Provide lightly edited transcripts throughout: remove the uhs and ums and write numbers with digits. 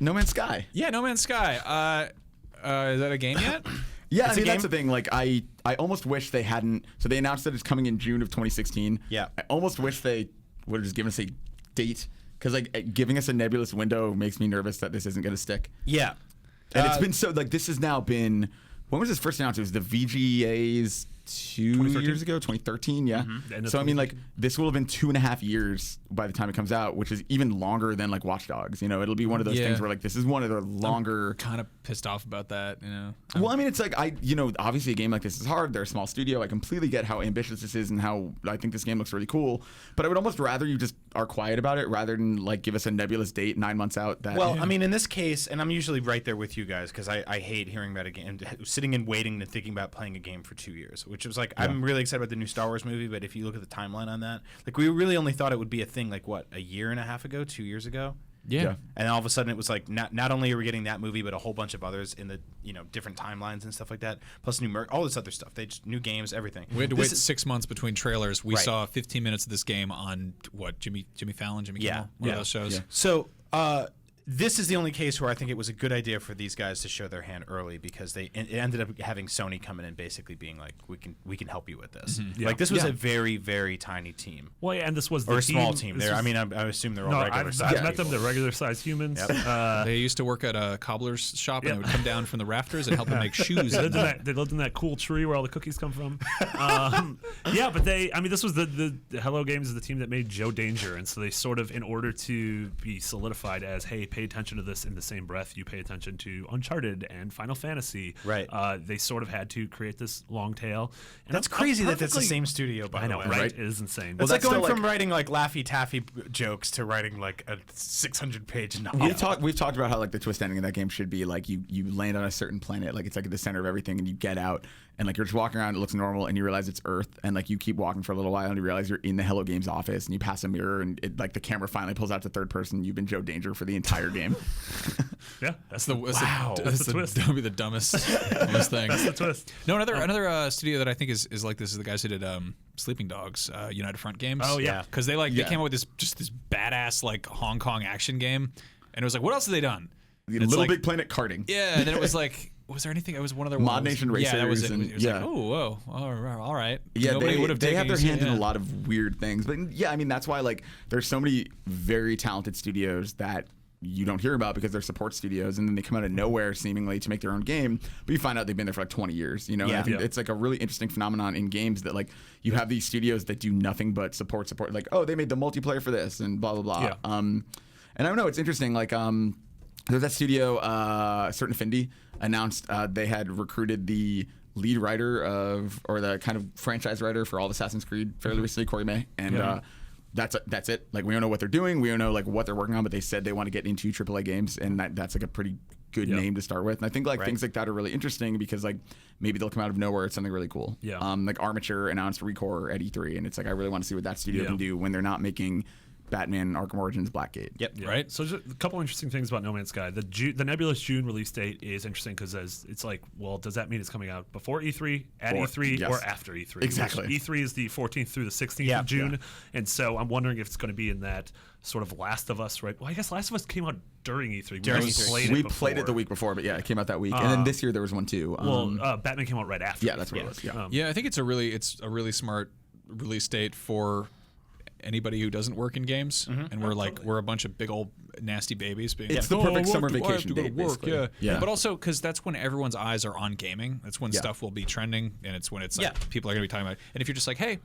No Man's Sky. Yeah, No Man's Sky. Is that a game yet? Yeah, It's I mean, a game? that's the thing. Like, I almost wish they hadn't. So they announced that it's coming in June of 2016. Yeah. I almost wish they would have just given us a date, because like giving us a nebulous window makes me nervous that this isn't going to stick. Yeah. And it's been so like this has now been. When was this first announced? It was the VGA's 2 years ago, 2013. Yeah. Mm-hmm. So I mean, like this will have been 2.5 years by the time it comes out, which is even longer than like Watch Dogs. You know, it'll be one of those things where like this is one of the longer. Kind of pissed off about that. You know. Well, I mean, it's like obviously a game like this is hard. They're a small studio. I completely get how ambitious this is and how I think this game looks really cool. But I would almost rather you just are quiet about it rather than like give us a nebulous date 9 months out. That Well, I mean, in this case, and I'm usually right there with you guys because I hate hearing about a game, sitting and waiting and thinking about playing a game for 2 years, which was like, I'm really excited about the new Star Wars movie, but if you look at the timeline on that, like we really only thought it would be a thing like what, a year and a half ago, 2 years ago? Yeah. And all of a sudden it was like not only are we getting that movie, but a whole bunch of others in the different timelines and stuff like that, plus new all this other stuff. They just new games, everything. We had to wait 6 months between trailers. We Right. saw 15 minutes of this game on what Jimmy Fallon, Jimmy Kimmel, one of those shows. Yeah. So this is the only case where I think it was a good idea for these guys to show their hand early because it ended up having Sony come in and basically being like, we can help you with this. Yeah. Like this was Yeah. a very, very tiny team. Well, yeah, and this was Or the a small team. team. This There, I was- mean, I assume they're all No, regular I've sized met them. people. They're regular sized humans. They used to work at a cobbler's shop, and Yep. they would come down from the rafters and help them make shoes. They lived in that cool tree where all the cookies come from. Yeah, but this was the Hello Games is the team that made Joe Danger, and so they sort of, in order to be solidified as, hey, pay attention to this in the same breath you pay attention to Uncharted and Final Fantasy. Right. They sort of had to create this long tail. And That's I'm crazy that that's the perfectly- same studio, by I the know, way. right? It is insane. It's like that's going still from like- writing like Laffy Taffy jokes to writing like a 600-page novel. We've talked about how like the twist ending of that game should be like you land on a certain planet, like it's like at the center of everything, and you get out and like you're just walking around, it looks normal, and you realize it's Earth, and like you keep walking for a little while and you realize you're in the Hello Games office, and you pass a mirror, and it, like the camera finally pulls out to third person. You've been Joe Danger for the entire game. Yeah, that's That's the twist. That would be the dumbest thing. That's the twist. No, another studio that I think is like this is the guys who did Sleeping Dogs, United Front Games. Oh, yeah. because they came up with this badass like Hong Kong action game, and it was like, what else have they done? And it's Little like- Big Planet karting. Yeah, and then it was like, was there anything? It was one of their Mod Nation Yeah, that was Racers it. and- It was yeah. like, oh, whoa, all right. Yeah, Nobody would have they have taken their you hands in yeah. a lot of weird things. But yeah, I mean, that's why like there's so many very talented studios that you don't hear about because they're support studios, and then they come out of nowhere seemingly to make their own game, but you find out they've been there for like 20 years, you know? And I think it's like a really interesting phenomenon in games that like you have these studios that do nothing but support, like, oh, they made the multiplayer for this and blah, blah, blah. Yeah. And I don't know, it's interesting. Like, there's that studio, Certain Affinity, announced they had recruited the lead writer or the kind of franchise writer for all of Assassin's Creed fairly recently, Corey May, and that's it. Like, we don't know what they're doing, we don't know like what they're working on, but they said they want to get into AAA games, and that's like a pretty good name to start with. And I think like things like that are really interesting because like maybe they'll come out of nowhere. It's something really cool. Yeah. Like Armature announced Recore at E3, and it's like I really want to see what that studio can do when they're not making Batman Arkham Origins Blackgate. Yep. Yeah. Right. So just a couple interesting things about No Man's Sky. The nebulous June release date is interesting because it's like, well, does that mean it's coming out before E3, at E3, yes. or after E3? Exactly. Which E3 is the 14th through the 16th of June, and so I'm wondering if it's going to be in that sort of Last of Us, right? Well, I guess Last of Us came out during E3. During just E3. We before. played it the week before, but yeah, it came out that week, and then this year there was one too. Batman came out right after. yeah, that's what it was. Yeah. Yeah, I think it's a really smart release date for anybody who doesn't work in games, and we're a bunch of big old nasty babies being It's like, the perfect "Oh, summer I have to vacation go to date, work, basically. yeah. Yeah. But also because that's when everyone's eyes are on gaming. That's when Yeah. stuff will be trending, and it's when it's like Yeah. people are going to be talking about it. And if you're just like, hey,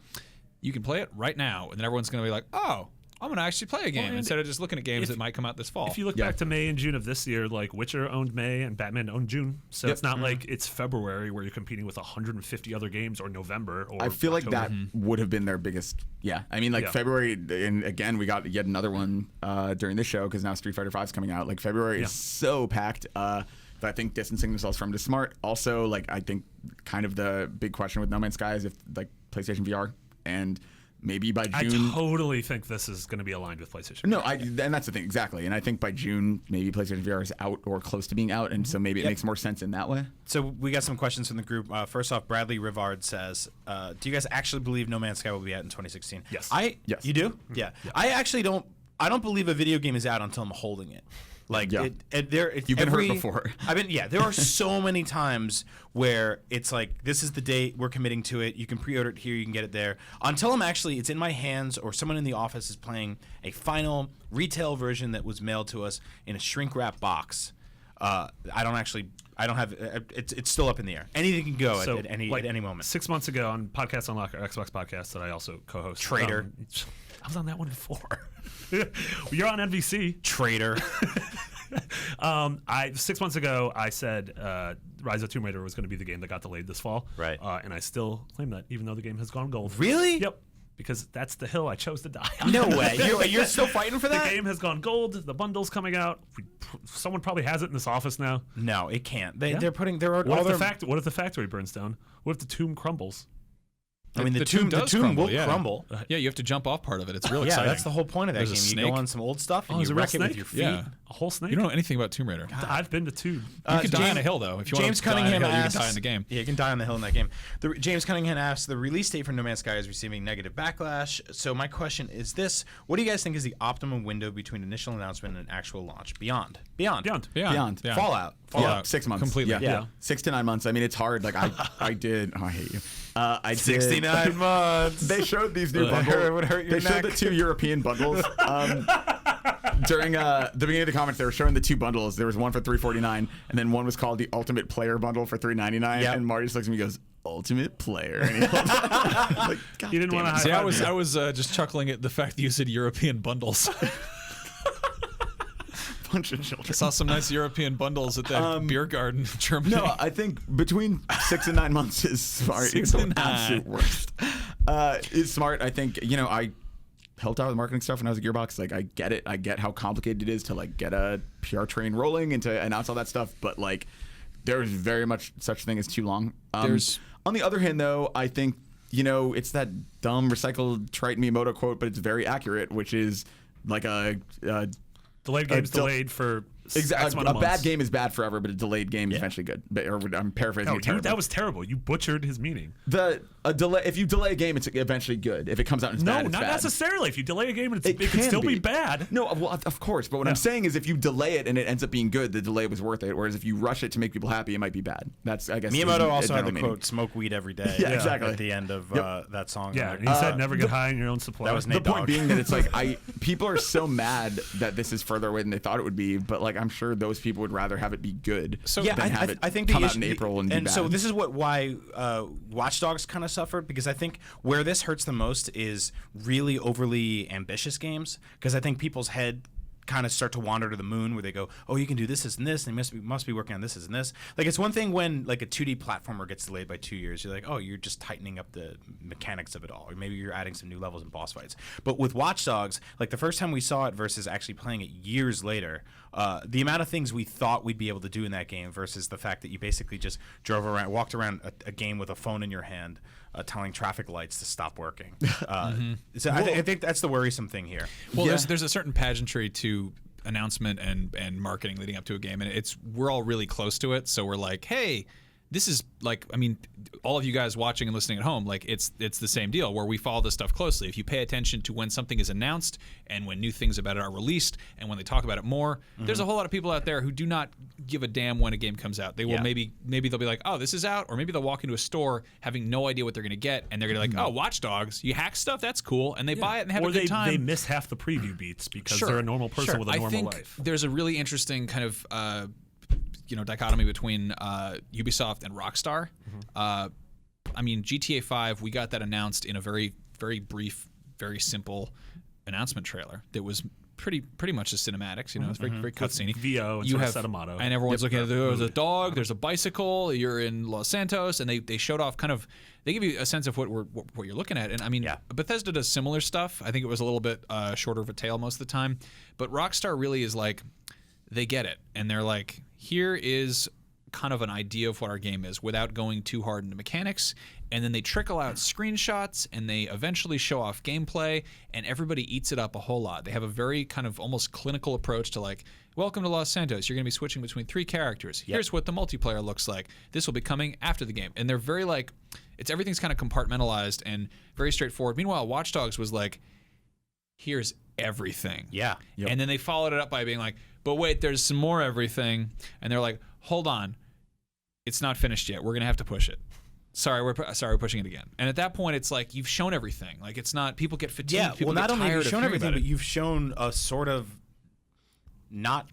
you can play it right now, and then everyone's going to be like, oh, I'm going to actually play a game and instead of just looking at games if- that might come out this fall. If you look back to May and June of this year, like Witcher owned May and Batman owned June, so it's not like it's February where you're competing with 150 other games, or November, or I feel like October. that would have been their biggest. Yeah, I mean, like Yeah. February, and again, we got yet another one during this show because now Street Fighter V is coming out. Like February is so packed. That I think distancing themselves from it is smart. Also, like I think kind of the big question with No Man's Sky is if like PlayStation VR and maybe by June. I totally think this is going to be aligned with PlayStation. No, and that's the thing exactly. And I think by June, maybe PlayStation VR is out or close to being out, and so maybe it makes more sense in that way. So we got some questions from the group. First off, Bradley Rivard says, do you guys actually believe No Man's Sky will be out in 2016? Yes. Yes. You do? Yeah. I actually don't. I don't believe a video game is out until I'm holding it. Like Yeah. You've been hurt before. There are so many times where it's like, this is the date, we're committing to it. You can pre-order it here, you can get it there. Until it's in my hands, or someone in the office is playing a final retail version that was mailed to us in a shrink wrap box. I don't have. It's still up in the air. Anything can go at any moment. 6 months ago on Podcast Unlock, our Xbox podcast that I also co-host. Traitor. I was on that one before. You're on NVC. Traitor. 6 months ago, I said Rise of Tomb Raider was going to be the game that got delayed this fall. Right. And I still claim that, even though the game has gone gold. Really? Yep. Because that's the hill I chose to die on. No way. You're still fighting for that? The game has gone gold. The bundle's coming out. Someone probably has it in this office now. No, it can't. Yeah. They're putting. What if the factory burns down? What if the tomb crumbles? I mean, the tomb will crumble. Yeah, you have to jump off part of it. It's real Yeah, exciting. that's the whole point of that There's a game. You go snake. on some old stuff and there's you a real wreck it with snake? your feet. Yeah. A whole snake? You don't know anything about Tomb Raider. I've been to two. You could die on a hill, though. If you James want to die on a Cunningham hill, asks, you can die in the game. Yeah, you can die on the hill in that game. James Cunningham asks, the release date for No Man's Sky is receiving negative backlash. So my question is this: what do you guys think is the optimum window between initial announcement and actual launch? Beyond. Beyond. Yeah. Fallout. Yeah, 6 months. Completely. Yeah. 6 to 9 months. I mean, it's hard. Like I did. Oh, I hate you. I did. 69 months. They showed these new bundles. It would hurt your They showed neck. the 2 European bundles. During the beginning of the comments, they were showing the 2 bundles. There was one for $349, and then one was called the Ultimate Player Bundle for $399. Yep. And Marty just looks at me and goes, Ultimate Player. And he holds it. Like, God You didn't damn want it. to See, I was just chuckling at the fact that you said European bundles. Bunch of children. I saw some nice European bundles at that beer garden in Germany. No, I think between 6 and 9 months is smart. 6 It's the and 9. absolute worst. It's smart. I think, I helped out with marketing stuff when I was at Gearbox. Like, I get it. I get how complicated it is to like get a PR train rolling and to announce all that stuff. But like, there's very much such thing as too long. On the other hand, though, I think it's that dumb recycled trite Miyamoto quote, but it's very accurate, which is like Delayed game's delayed for exactly. A bad game is bad forever, but a delayed game is eventually good. Or I'm paraphrasing. No, it terribly. that was terrible. You butchered his meaning. A delay. If you delay a game, it's eventually good. If it comes out and it's bad, No, it's not bad. necessarily. If you delay a game, it It can can still be be. bad. No, well, of course. But what I'm saying is, if you delay it and it ends up being good, the delay was worth it. Whereas if you rush it to make people happy, it might be bad. That's, I guess. Miyamoto also had general the meaning. quote, "Smoke weed every day." Yeah, exactly. At the end of that song. Yeah, and he said never get high on your own supply. that was The Nate point Dogg. being that it's like people are so mad that this is further away than they thought it would be. But like, I'm sure those people would rather have it be good than have it I think come the out issue, in April and be bad. so this is why Watch Dogs kind of suffered, because I think where this hurts the most is really overly ambitious games, because I think people's head kind of start to wander to the moon where they go, oh, you can do this and this, and they must be working on this and this. Like, it's one thing when like a 2D platformer gets delayed by 2 years. You're like, oh, you're just tightening up the mechanics of it all, or maybe you're adding some new levels and boss fights. But with Watch Dogs, like the first time we saw it versus actually playing it years later, the amount of things we thought we'd be able to do in that game versus the fact that you basically just walked around a game with a phone in your hand, telling traffic lights to stop working. So I think that's the worrisome thing here. Well, there's a certain pageantry to announcement and marketing leading up to a game, and we're all really close to it. So we're like, hey, this is like, I mean, all of you guys watching and listening at home, like it's the same deal where we follow this stuff closely. If you pay attention to when something is announced and when new things about it are released and when they talk about it more, there's a whole lot of people out there who do not give a damn when a game comes out. They will maybe they'll be like, oh, this is out, or maybe they'll walk into a store having no idea what they're going to get, and they're going to be like, oh, Watch Dogs, you hack stuff, that's cool, and they buy it and have a good time. Or they miss half the preview beats because they're a normal person with a normal I think life. There's a really interesting kind of dichotomy between Ubisoft and Rockstar. I mean, GTA 5, we got that announced in a very, very brief, very simple announcement trailer that was pretty much the cinematics. It's very, very cutscene. VO and set a motto. And everyone's looking at there's a dog, there's a bicycle, you're in Los Santos, and they showed off kind of, they give you a sense of what you're looking at. And I mean, Bethesda does similar stuff. I think it was a little bit shorter of a tale most of the time. But Rockstar really is like, they get it. And they're like, here is kind of an idea of what our game is without going too hard into mechanics, and then they trickle out screenshots and they eventually show off gameplay, and everybody eats it up a whole lot. They have a very kind of almost clinical approach to like, welcome to Los Santos, you're going to be switching between 3 characters. Here's what the multiplayer looks like. This will be coming after the game. And they're very like, everything's kind of compartmentalized and very straightforward. Meanwhile, Watch Dogs was like, here's everything. Yeah. And then they followed it up by being like, but wait, there's some more everything, and they're like, hold on, it's not finished yet. We're gonna have to push it. Sorry, we're pushing it again. And at that point, it's like you've shown everything. Like it's not. People get fatigued. Yeah, people well, not get only have tired you of shown hearing everything, about but it. you've shown a sort of not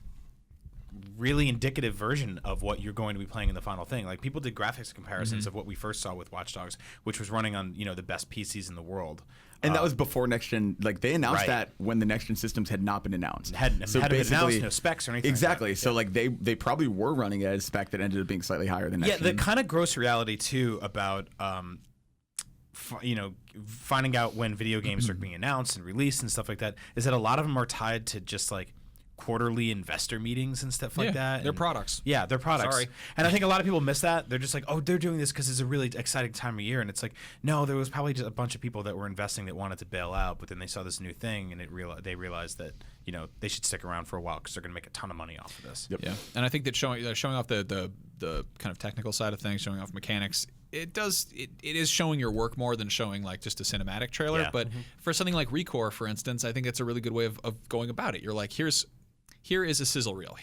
really indicative version of what you're going to be playing in the final thing. Like people did graphics comparisons of what we first saw with Watch Dogs, which was running on the best PCs in the world. And that was before next gen. Like they announced Right. that when the next gen systems had not been announced. Hadn't been announced, no specs or anything. Exactly. Like that. So like they probably were running at a spec that ended up being slightly higher than next Yeah, the gen. kind of gross reality too about finding out when video games are being announced and released and stuff like that is that a lot of them are tied to just like quarterly investor meetings and stuff like that. They're and products. Yeah, they're products. Sorry. And I think a lot of people miss that. They're just like, oh, they're doing this because it's a really exciting time of year. And it's like, no, there was probably just a bunch of people that were investing that wanted to bail out, but then they saw this new thing and they realized that they should stick around for a while because they're going to make a ton of money off of this. Yep. Yeah, and I think that showing off the kind of technical side of things, showing off mechanics, it is showing your work more than showing like just a cinematic trailer. Yeah. But for something like Recore, for instance, I think it's a really good way of going about it. You're like, here is a sizzle reel.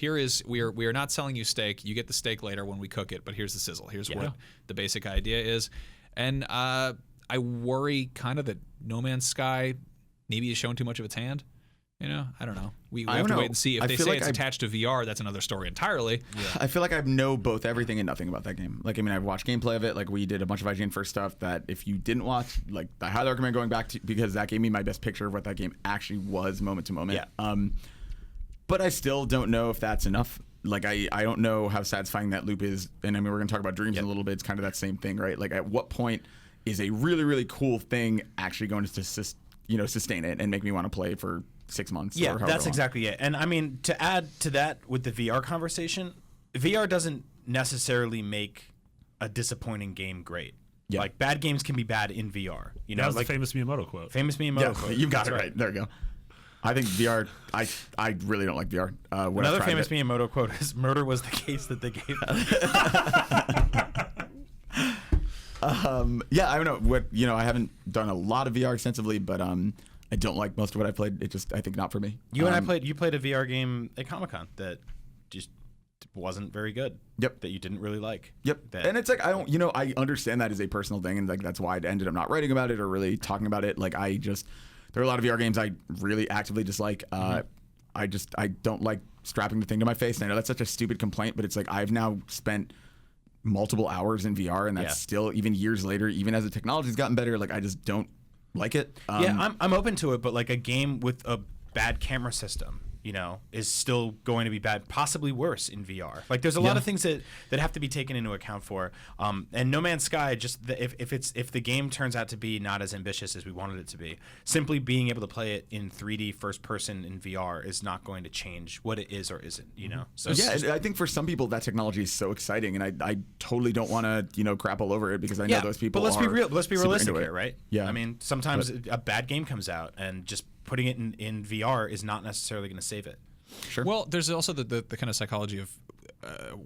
We are not selling you steak. You get the steak later when we cook it, but here's the sizzle. Here's what the basic idea is. And I worry kind of that No Man's Sky maybe is showing too much of its hand. I don't know. We have to wait and see. If they say it's attached to VR, that's another story entirely. Yeah. I feel like I know both everything and nothing about that game. Like, I mean, I've watched gameplay of it. Like, we did a bunch of IGN first stuff that if you didn't watch, like, I highly recommend going back to, because that gave me my best picture of what that game actually was moment to moment. Yeah. But I still don't know if that's enough. Like, I don't know how satisfying that loop is. And I mean, we're going to talk about dreams in a little bit. It's kind of that same thing, right? Like, at what point is a really, really cool thing actually going to sustain it and make me want to play for 6 months? Yeah, or that's long. exactly it. And I mean, to add to that with the VR conversation, VR doesn't necessarily make a disappointing game great. Yeah. Like, bad games can be bad in VR. That was like the famous Miyamoto quote. famous Miyamoto quote. You got it That's right. There you go. I think VR. I really don't like VR. Another famous Miyamoto quote is "Murder was the case that they gave us." Yeah, I don't know I haven't done a lot of VR extensively, but I don't like most of what I played. It just I think not for me. You played a VR game at Comic-Con that just wasn't very good. Yep. That you didn't really like. Yep. And it's like I don't. I understand that as a personal thing, and like that's why I ended up not writing about it or really talking about it. Like there are a lot of VR games I really actively dislike. I don't like strapping the thing to my face. And I know that's such a stupid complaint, but it's like I've now spent multiple hours in VR, and that's still even years later, even as the technology's gotten better. Like I just don't like it. I'm open to it, but like a game with a bad camera system, is still going to be bad, possibly worse in VR. Like there's a lot of things that have to be taken into account for. And No Man's Sky, just if the game turns out to be not as ambitious as we wanted it to be, simply being able to play it in 3D first person in VR is not going to change what it is or isn't. So I think for some people that technology is so exciting, and I totally don't want to crap all over it because I know those people. But let's be real. Let's be realistic here, right? Yeah. I mean, sometimes a bad game comes out, and just putting it in VR is not necessarily going to save it. Sure. Well, there's also the kind of psychology of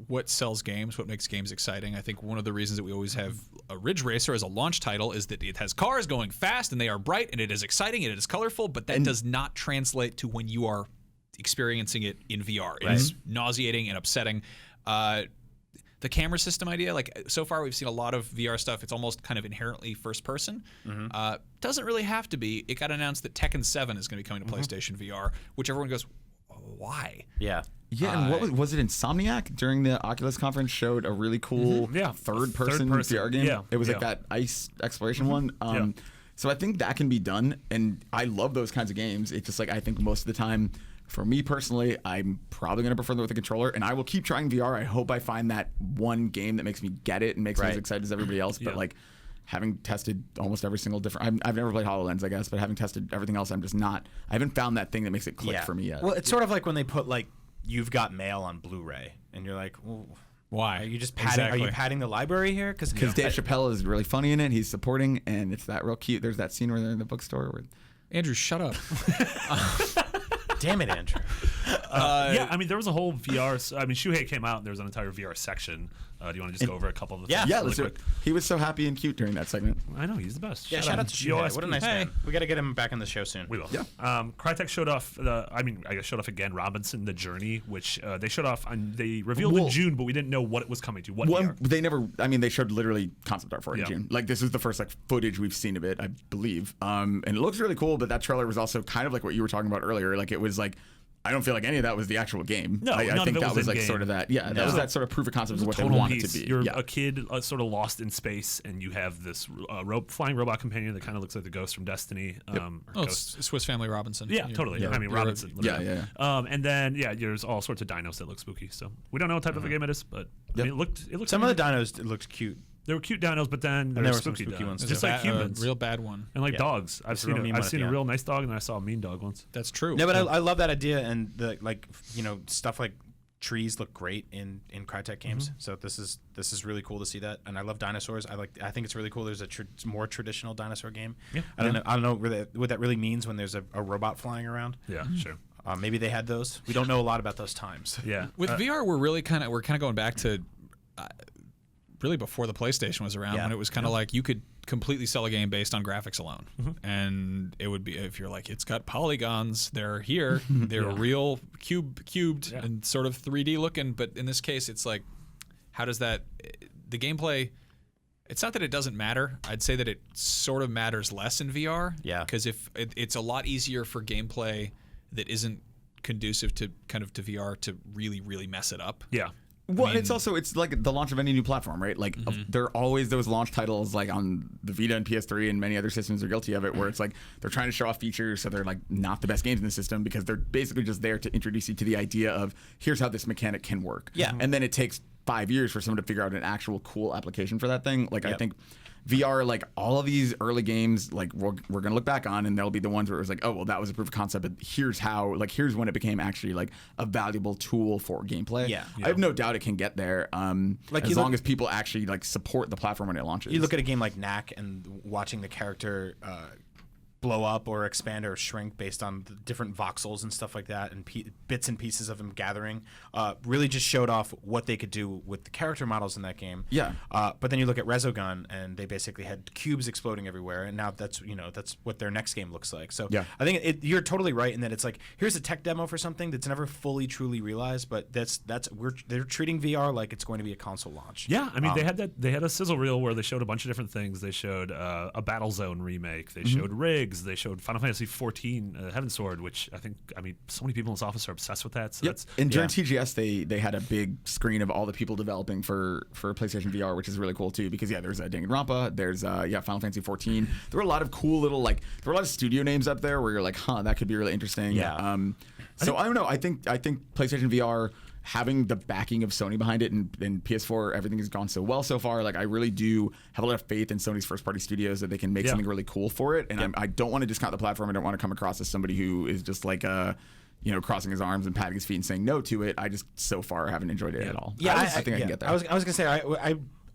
what sells games, what makes games exciting. I think one of the reasons that we always have a Ridge Racer as a launch title is that it has cars going fast and they are bright and it is exciting and it is colorful, but that does not translate to when you are experiencing it in VR. It is nauseating and upsetting. The camera system idea, like so far we've seen a lot of VR stuff. It's almost kind of inherently first person. Doesn't really have to be. It got announced that Tekken 7 is going to be coming to PlayStation VR, which everyone goes, why? Yeah. Yeah, and what was it? Insomniac during the Oculus conference showed a really cool third-person VR game. Yeah. It was like that ice exploration one. So I think that can be done, and I love those kinds of games. It's just like I think most of the time, for me personally, I'm probably going to prefer them with a controller, and I will keep trying VR. I hope I find that one game that makes me get it and makes me as excited as everybody else. But like having tested almost every single different, I've never played HoloLens, I guess, but having tested everything else, I'm just not. I haven't found that thing that makes it click for me yet. Well, it's sort of like when they put like You've Got Mail on Blu-ray, and you're like, well, why? Are you just padding? Are you padding the library here? Because Dave Chappelle is really funny in it. He's supporting, and it's that real cute. There's that scene where they're in the bookstore. Where Andrew, shut up. Damn it, Andrew. I mean, there was a whole VR. I mean, Shuhei came out, and there was an entire VR section Do you want to just go over a couple of the Yeah. things Yeah, really let's do quick? it. He was so happy and cute during that segment. I know he's the best. Yeah, shout out to Gio. GOSP. What a nice man. We got to get him back on the show soon. We will. Yeah. Crytek showed off I guess showed off again Robinson: The Journey, which they showed off. They revealed in June, but we didn't know what it was coming to. What year? They never. I mean, they showed literally concept art for it in Yeah. June. Like this is the first like footage we've seen of it, I believe. And it looks really cool. But that trailer was also kind of like what you were talking about earlier. Like it was like. I don't feel like any of that was the actual game. No, I none think of it that was was like in-game. sort of that. Yeah, that was that sort of proof of concept of what they Total wanted piece. to be. You're yeah. a kid sort of lost in space, and you have this flying robot companion that kind of looks like the ghost from Destiny. Or Ghost. It's Swiss Family Robinson. Yeah, totally. Yeah. I mean, Robinson. Yeah, literally. yeah. And then there's all sorts of dinos that look spooky. So we don't know what type of a game it is, but I mean, it looked. Some of the dinos looked cute. There were cute dinos, but then there there were were some spooky spooky dinos, ones, There's just a like humans, real bad one. and like Yeah. dogs. I've There's a real seen mean I've one at seen the a end. real nice dog, and then I saw a mean dog once. That's true. No, but I love that idea, and the stuff like trees look great in Crytek games. So this is really cool to see that, and I love dinosaurs. I think it's really cool. There's a more traditional dinosaur game. Yeah. I don't know what that really means when there's a robot flying around. Yeah, sure. Maybe they had those. We don't know a lot about those times. Yeah. With VR, we're kind of going back to really before the PlayStation was around, Yeah. when it was kind of like you could completely sell a game based on graphics alone, and it would be if you're like, it's got polygons, they're here, they're real cubed and sort of 3D looking, but in this case, it's like, how does that the gameplay? It's not that it doesn't matter. I'd say that it sort of matters less in VR. Yeah. Because if it's a lot easier for gameplay that isn't conducive to VR to really mess it up. Yeah. Well, and it's like the launch of any new platform, right? Like there are always those launch titles like on the Vita and PS3 and many other systems are guilty of it, where it's like they're trying to show off features, so they're like not the best games in the system because they're basically just there to introduce you to the idea of here's how this mechanic can work. Yeah. And then it takes 5 years for someone to figure out an actual cool application for that thing. Like I think VR, like all of these early games, like we're gonna look back on, and there'll be the ones where it was like, oh well, that was a proof of concept, but here's how, like here's when it became actually like a valuable tool for gameplay. Yeah. I have no doubt it can get there. Like as long as people actually like support the platform when it launches. You look at a game like Knack and watching the character blow up or expand or shrink based on the different voxels and stuff like that, and bits and pieces of them gathering, really just showed off what they could do with the character models in that game. Yeah. But then you look at Resogun, and they basically had cubes exploding everywhere, and now that's what their next game looks like. So Yeah. I think you're totally right in that it's like, here's a tech demo for something that's never fully truly realized, but they're treating VR like it's going to be a console launch. Yeah, I mean they had a sizzle reel where they showed a bunch of different things. They showed a Battlezone remake. They showed rigs. They showed Final Fantasy XIV Heaven's Sword, which I mean so many people in this office are obsessed with that. So that's and during TGS they had a big screen of all the people developing for PlayStation VR, which is really cool too, because there's Danganronpa, there's Final Fantasy XIV. There were a lot of cool little there were a lot of studio names up there where you're like, that could be really interesting. Yeah. So I don't know. I think PlayStation VR, having the backing of Sony behind it, and PS4, everything has gone so well so far. Like I really do have a lot of faith in Sony's first-party studios that they can make something really cool for it. And I don't want to discount the platform. I don't want to come across as somebody who is just like crossing his arms and patting his feet and saying no to it. I just so far haven't enjoyed it at all. Yeah, I think I can get there. I was gonna say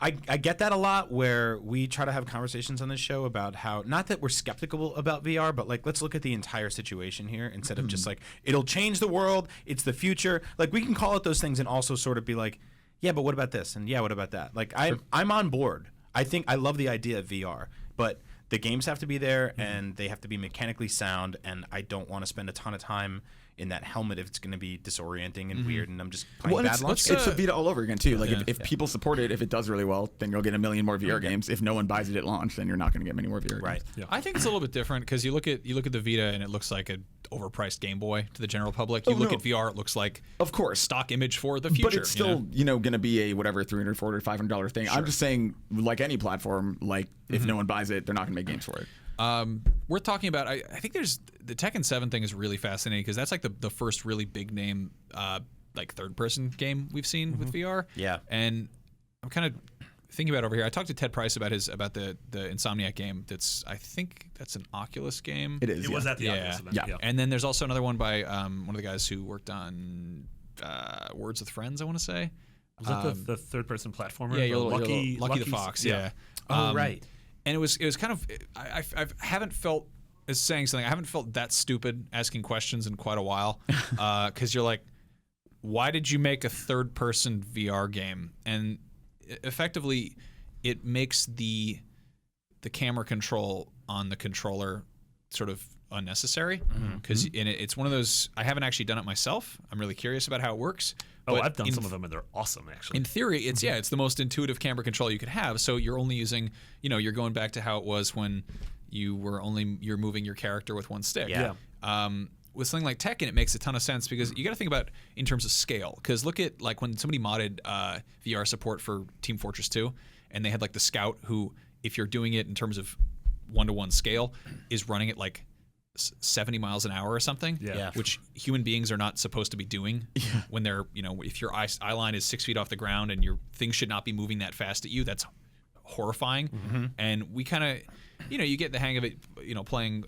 I get that a lot, where we try to have conversations on this show about how, not that we're skeptical about VR, but like, let's look at the entire situation here instead of just like, it'll change the world, it's the future. Like, we can call it those things and also sort of be like, yeah, but what about this? And yeah, what about that? Like, I'm on board. I think I love the idea of VR, but the games have to be there and they have to be mechanically sound, and I don't want to spend a ton of time in that helmet if it's going to be disorienting and weird, and I'm just playing bad launch. It's a Vita all over again too. Like if people support it, if it does really well, then you'll get a million more VR games. If no one buys it at launch, then you're not going to get many more VR games. Yeah. I think it's a little bit different because you look at the Vita and it looks like an overpriced Game Boy to the general public. You look at VR, it looks like of course stock image for the future. But it's still going to be a whatever $300, $400, $500 thing. Sure. I'm just saying, like any platform, like if no one buys it, they're not going to make games for it. We're talking about. I think there's the Tekken 7 thing is really fascinating because that's like the first really big name like third person game we've seen with VR. Yeah, and I'm kind of thinking about it over here. I talked to Ted Price about the Insomniac game. I think that's an Oculus game. It is. It was at the Oculus event. Yeah. And then there's also another one by one of the guys who worked on Words with Friends, I want to say. Was that the third person platformer? Yeah, the Lucky the Fox. Yeah. Oh, right. And it was kind of I haven't felt as saying something. I haven't felt that stupid asking questions in quite a while because you're like, why did you make a third person VR game? And effectively it makes the camera control on the controller sort of unnecessary because it's one of those. I haven't actually done it myself. I'm really curious about how it works. Oh, I've done some of them and they're awesome actually. In theory, it's it's the most intuitive camera control you could have. So you're only using, you're going back to how it was when you're moving your character with one stick. Yeah. With something like Tekken, it makes a ton of sense because you got to think about in terms of scale. Because look at like when somebody modded VR support for Team Fortress 2, and they had like the Scout who, if you're doing it in terms of 1-to-1 scale, is running at like 70 miles an hour or something, which human beings are not supposed to be doing when they're, if your eye line is 6 feet off the ground and your things should not be moving that fast at you, that's horrifying. And we kind of, you get the hang of it, playing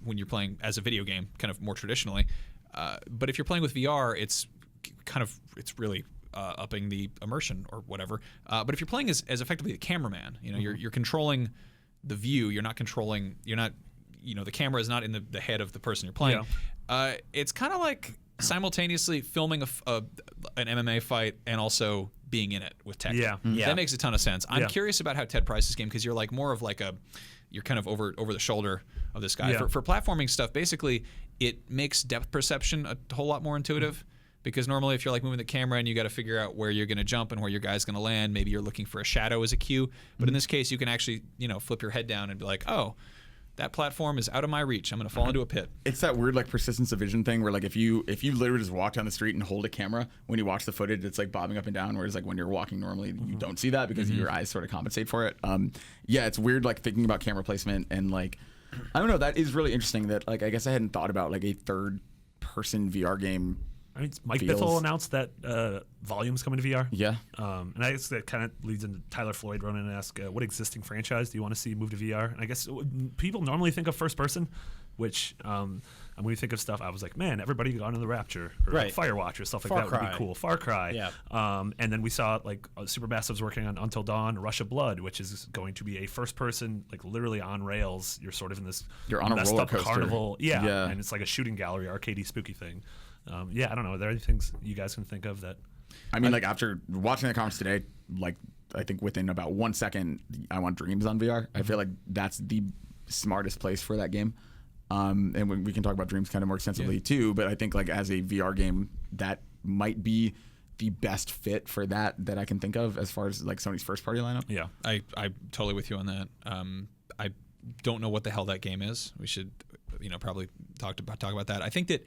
when you're playing as a video game, kind of more traditionally. But if you're playing with VR, it's really upping the immersion or whatever. But if you're playing as effectively a cameraman, you're controlling the view. You're not controlling. You're not. The camera is not in the head of the person you're playing. It's kind of like simultaneously filming an MMA fight and also being in it with Tekken. That makes a ton of sense. I'm curious about how Ted Price's game, because you're like more of like you're kind of over the shoulder of this guy. For platforming stuff, basically, it makes depth perception a whole lot more intuitive. Because normally if you're like moving the camera and you got to figure out where you're going to jump and where your guy's going to land, maybe you're looking for a shadow as a cue. But in this case, you can actually, flip your head down and be like, oh, that platform is out of my reach. I'm going to fall into a pit. It's that weird like persistence of vision thing where like if you literally just walk down the street and hold a camera, when you watch the footage, it's like bobbing up and down. Whereas like when you're walking normally, you don't see that because your eyes sort of compensate for it. It's weird like thinking about camera placement and like, I don't know, that is really interesting that like, I guess I hadn't thought about like a third person VR game. I mean, Mike Bithell announced that Volume's coming to VR. Yeah. And I guess that kind of leads into Tyler Floyd running and ask, what existing franchise do you want to see move to VR? And I guess people normally think of first person, which when you think of stuff, I was like, man, everybody gone to the Rapture or like Firewatch or stuff like that would be cool. Far Cry. Yeah. And then we saw like Supermassive's working on Until Dawn, Rush of Blood, which is going to be a first person, like literally on rails. You're sort of in this on a roller coaster carnival. Yeah. And it's like a shooting gallery, arcadey, spooky thing. I don't know. Are there any things you guys can think of that? I mean, like after watching the conference today, like I think within about 1 second, I want Dreams on VR. I feel like that's the smartest place for that game. And we can talk about Dreams kind of more extensively too. But I think like as a VR game, that might be the best fit for that I can think of as far as like Sony's first party lineup. Yeah, I'm totally with you on that. I don't know what the hell that game is. We should, probably talk about that. I think that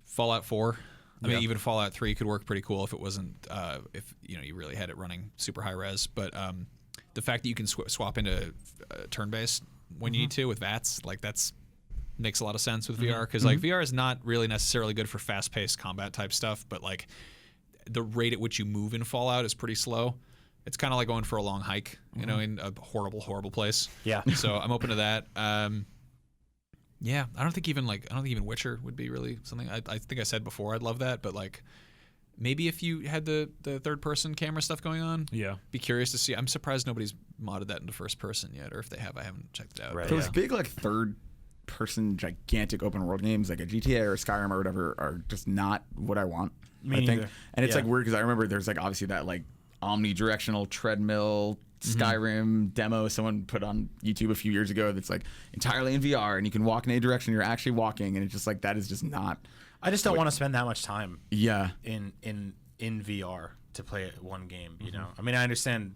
Fallout 4, I mean, even Fallout 3 could work pretty cool if it wasn't, if you really had it running super high res. But the fact that you can swap into turn-based when you need to with VATS, like that's makes a lot of sense with VR because like VR is not really necessarily good for fast-paced combat type stuff, but like the rate at which you move in Fallout is pretty slow. It's kind of like going for a long hike, in a horrible place. Yeah. So I'm open to that. Yeah, I don't think even Witcher would be really something. I think I said before I'd love that, but like maybe if you had the third person camera stuff going on, be curious to see. I'm surprised nobody's modded that into first person yet, or if they have, I haven't checked it out. Right. Those big like third person gigantic open world games like a GTA or a Skyrim or whatever are just not what I want. I think, and it's like weird because I remember there's like obviously that like omnidirectional treadmill Skyrim demo someone put on YouTube a few years ago that's like entirely in VR and you can walk in any direction you're actually walking, and it's just like that is just not. I just don't want to spend that much time in VR to play one game, I mean, I understand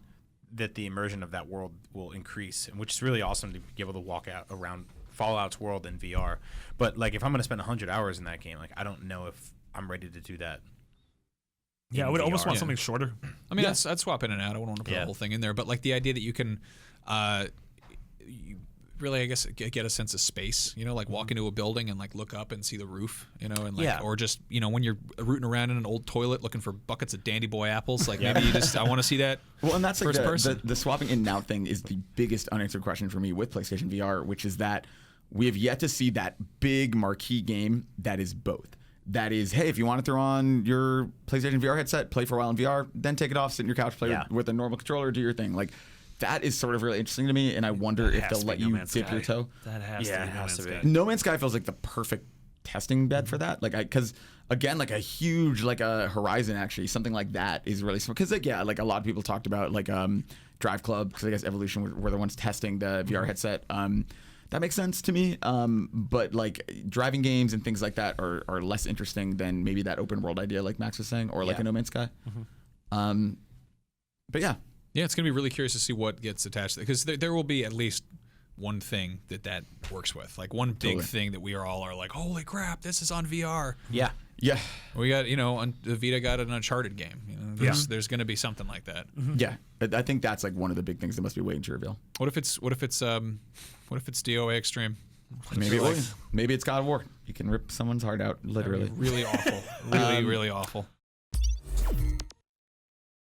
that the immersion of that world will increase, which is really awesome to be able to walk out around Fallout's world in VR, but like if I'm going to spend 100 hours in that game, like I don't know if I'm ready to do that. Yeah, I would almost want something shorter. I mean, I'd swap in and out. I wouldn't want to put the whole thing in there. But like the idea that you can you really, I guess, get a sense of space, like walk into a building and like look up and see the roof, and like, or just, when you're rooting around in an old toilet looking for buckets of Dandy Boy apples, like maybe I want to see that. Well, and that's like the swapping in and out thing is the biggest unanswered question for me with PlayStation VR, which is that we have yet to see that big marquee game that is both. That is, hey, if you want to throw on your PlayStation VR headset, play for a while in VR, then take it off, sit in your couch, play with a normal controller, do your thing. Like, that is sort of really interesting to me, and I wonder if they'll let you dip your toe. That has to be. No Man's Sky feels like the perfect testing bed for that. Like because again, like a huge like a Horizon actually, something like that is really smart. Because like like a lot of people talked about like Drive Club, because I guess Evolution were the ones testing the VR headset. That makes sense to me. But like driving games and things like that are less interesting than maybe that open world idea like Max was saying, or like a No Man's Sky. But yeah, it's gonna be really curious to see what gets attached, because there will be at least one thing that works with, like one big thing that we are all like, holy crap, this is on VR. Yeah. We got, on the Vita got an Uncharted game. There's going to be something like that. Yeah, I think that's like one of the big things that must be waiting to reveal. What if it's DOA Extreme? Maybe it's God of War. You can rip someone's heart out, literally. Really awful. Really awful.